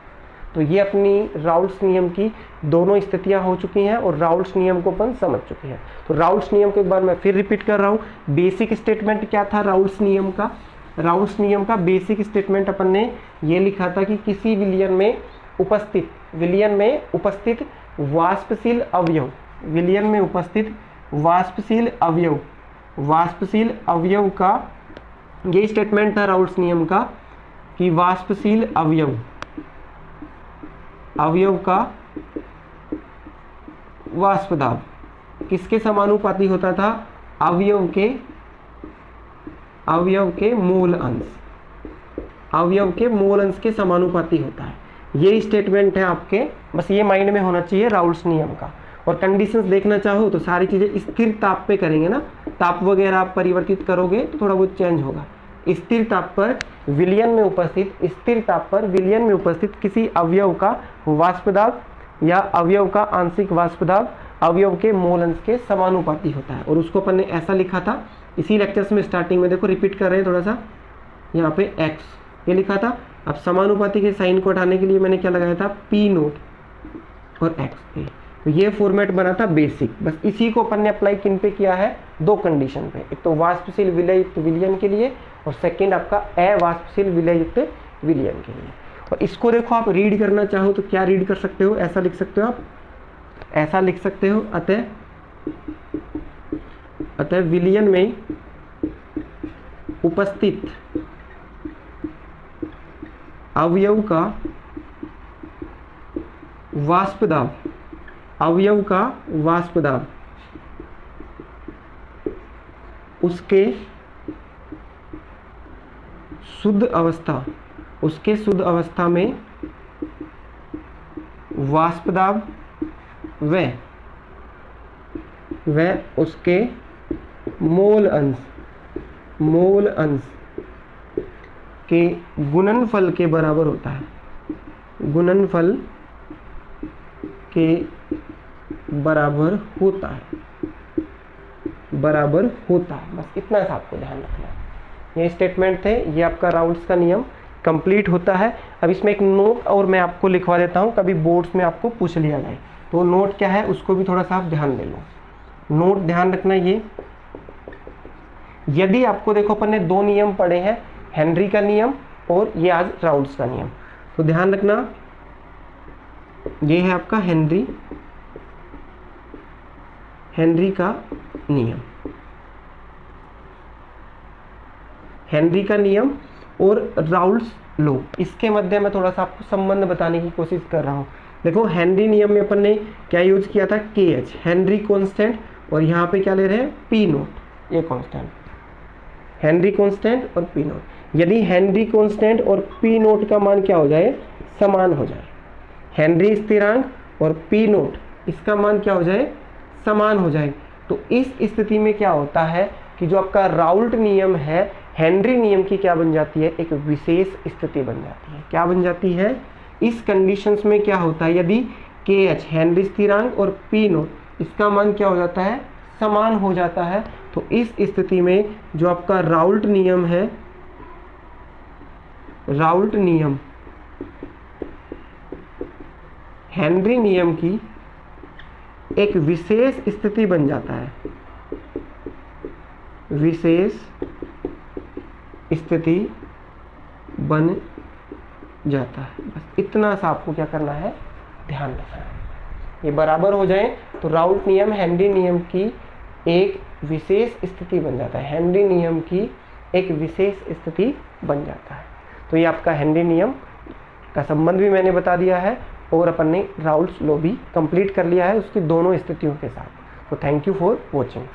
तो ये अपनी राउल्ट्स नियम की दोनों स्थितियां हो चुकी हैं और राउल्ट्स नियम को अपन समझ चुके हैं। तो राउल्ट्स नियम को एक बार मैं फिर रिपीट कर रहा हूँ। बेसिक स्टेटमेंट क्या था राउल्ट्स नियम का, राउल्ट्स नियम का बेसिक स्टेटमेंट अपन ने ये लिखा था कि किसी विलयन में उपस्थित वाष्पशील अवयव, विलयन में उपस्थित वाष्पशील अवयव का, ये स्टेटमेंट था राउल्ट्स नियम का कि वाष्पशील अवयव का वाष्प दाब किसके समानुपाती होता था, अवयव के मोल अंश के समानुपाती होता है। ये स्टेटमेंट है आपके, बस ये माइंड में होना चाहिए राउल्ट्स नियम का। और कंडीशंस देखना चाहो तो सारी चीजें स्थिर ताप पे करेंगे ना, ताप वगैरह आप परिवर्तित करोगे तो थोड़ा बहुत चेंज होगा। स्थिर ताप पर विलयन में उपस्थित किसी अवयव का वाष्प दाब या अवयव का आंशिक वाष्प दाब अवयव के मोल अंश के समानुपाती होता है। और उसको अपन ने ऐसा लिखा था इसी लेक्चर्स में, स्टार्टिंग में देखो रिपीट कर रहे हैं थोड़ा सा, यहाँ पे x ये लिखा था। अब समानुपाती के साइन को हटाने के लिए मैंने क्या लगाया था, P नोट और XA। तो ये फॉर्मेट बना था बेसिक। बस इसी को अपन ने अप्लाई किन पे किया है, दो कंडीशन पे, एक तो वाष्पशील विलय युक्त विलयन के लिए और सेकंड आपका अवाष्पशील विलय युक्त विलयन के लिए। और इसको देखो आप रीड करना चाहो तो क्या रीड कर सकते हो, ऐसा लिख सकते हो आप, ऐसा लिख सकते हो, अतः विलयन में उपस्थित अवयव का वाष्प दाब, अवयव का वाष्प दाब उसके शुद्ध अवस्था, उसके शुद्ध अवस्था में वाष्प दाब व उसके मोल अंश के गुणनफल के बराबर होता है, गुणनफल के बराबर होता है, बस इतना सा आपको ध्यान रखना है। ये स्टेटमेंट थे, ये आपका राउल्स का नियम कंप्लीट होता है। अब इसमें एक नोट और मैं आपको लिखवा देता हूँ, कभी बोर्ड्स में आपको पूछ लिया जाए तो नोट क्या है उसको भी थोड़ा सा आप ध्यान दे लो। नोट ध्यान रखना ये, यदि आपको देखो अपन ने दो नियम पढ़े हैं, हेनरी का नियम और ये आज राउल्स का नियम, तो ध्यान रखना ये है आपका हेनरी का नियम, हेनरी का नियम और राउल्स लॉ, इसके मध्य में थोड़ा सा आपको संबंध बताने की कोशिश कर रहा हूँ। देखो हेनरी नियम में अपन ने क्या यूज किया था, KH हेनरी कांस्टेंट, और यहाँ पे क्या ले रहे हैं P नोट, ये कांस्टेंट, हेनरी कांस्टेंट और P नोट। यदि हेनरी कांस्टेंट और P नोट का मान क्या हो जाए, समान हो जाए, हेनरी स्थिरांक और P नोट इसका मान क्या हो जाए, समान हो जाए, तो इस स्थिति में क्या होता है कि जो आपका राउल्ट नियम है हेनरी नियम की क्या बन जाती है, एक विशेष स्थिति बन जाती है। क्या बन जाती है, इस कंडीशंस में क्या होता है, यदि KH हेनरी स्थिरांक और P नोट इसका मान क्या हो जाता है, समान हो जाता है, तो इस स्थिति में जो आपका राउल्ट नियम है, राउल्ट नियम हेनरी नियम की एक विशेष स्थिति बन जाता है, विशेष स्थिति बन जाता है। बस इतना सा आपको क्या करना है, ध्यान रखना है। ये बराबर हो जाए तो राउल्ट नियम हेनरी नियम की एक विशेष स्थिति बन जाता है, हेनरी नियम की एक विशेष स्थिति बन जाता है। तो ये आपका हेनरी नियम का संबंध भी मैंने बता दिया है और अपन ने राउल्स लॉ भी कंप्लीट कर लिया है उसकी दोनों स्थितियों के साथ। तो थैंक यू फॉर वॉचिंग।